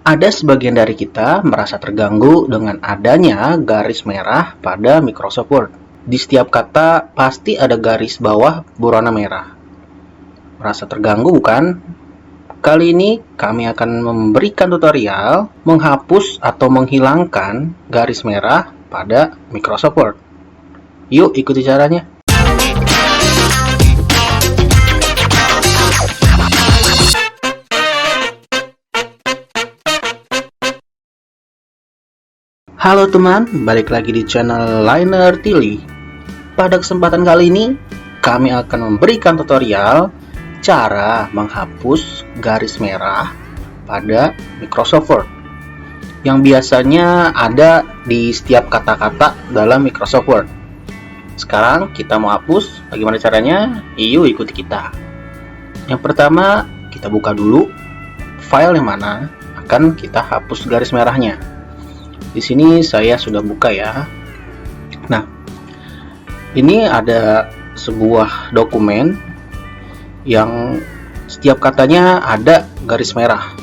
Ada sebagian dari kita merasa terganggu dengan adanya garis merah pada Microsoft Word. Di setiap kata pasti ada garis bawah berwarna merah. Merasa terganggu bukan? Kali ini kami akan memberikan tutorial menghapus atau menghilangkan garis merah pada Microsoft Word. Yuk ikuti caranya. Halo teman, balik lagi di channel Liner Tilly. Pada kesempatan kali ini, kami akan memberikan tutorial cara menghapus garis merah pada Microsoft Word yang biasanya ada di setiap kata-kata dalam Microsoft Word. Sekarang kita mau hapus, bagaimana caranya? Yuk ikuti kita. Yang pertama, kita buka dulu file yang mana akan kita hapus garis merahnya. Di sini saya sudah buka ya. Nah, ini ada sebuah dokumen yang setiap katanya ada garis merah.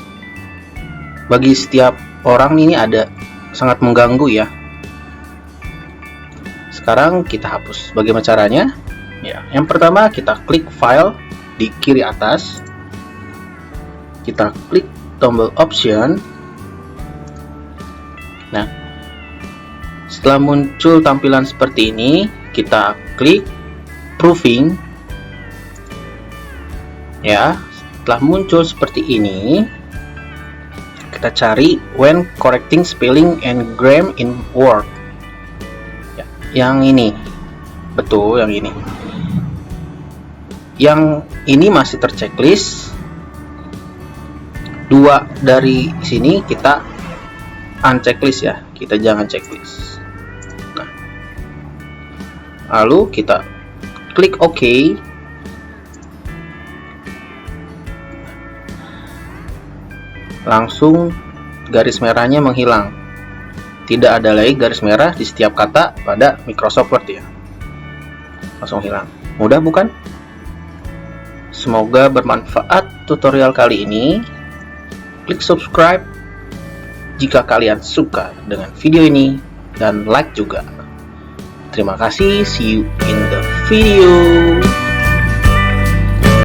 Bagi setiap orang ini ada sangat mengganggu ya. Sekarang kita hapus. Bagaimana caranya? Ya, yang pertama kita klik file di kiri atas. Kita klik tombol option. Nah, setelah muncul tampilan seperti ini, kita klik proofing. Ya, setelah muncul seperti ini, kita cari when correcting spelling and grammar in Word. Ya, yang ini, betul yang ini. Yang ini masih terchecklist. Dua dari sini kita unchecklist ya, kita jangan checklist. Nah, lalu kita klik OK. Langsung garis merahnya menghilang. Tidak ada lagi garis merah di setiap kata pada Microsoft Word ya. Langsung hilang. Mudah bukan? Semoga bermanfaat tutorial kali ini. Klik subscribe jika kalian suka dengan video ini dan like juga. Terima kasih, see you in the video.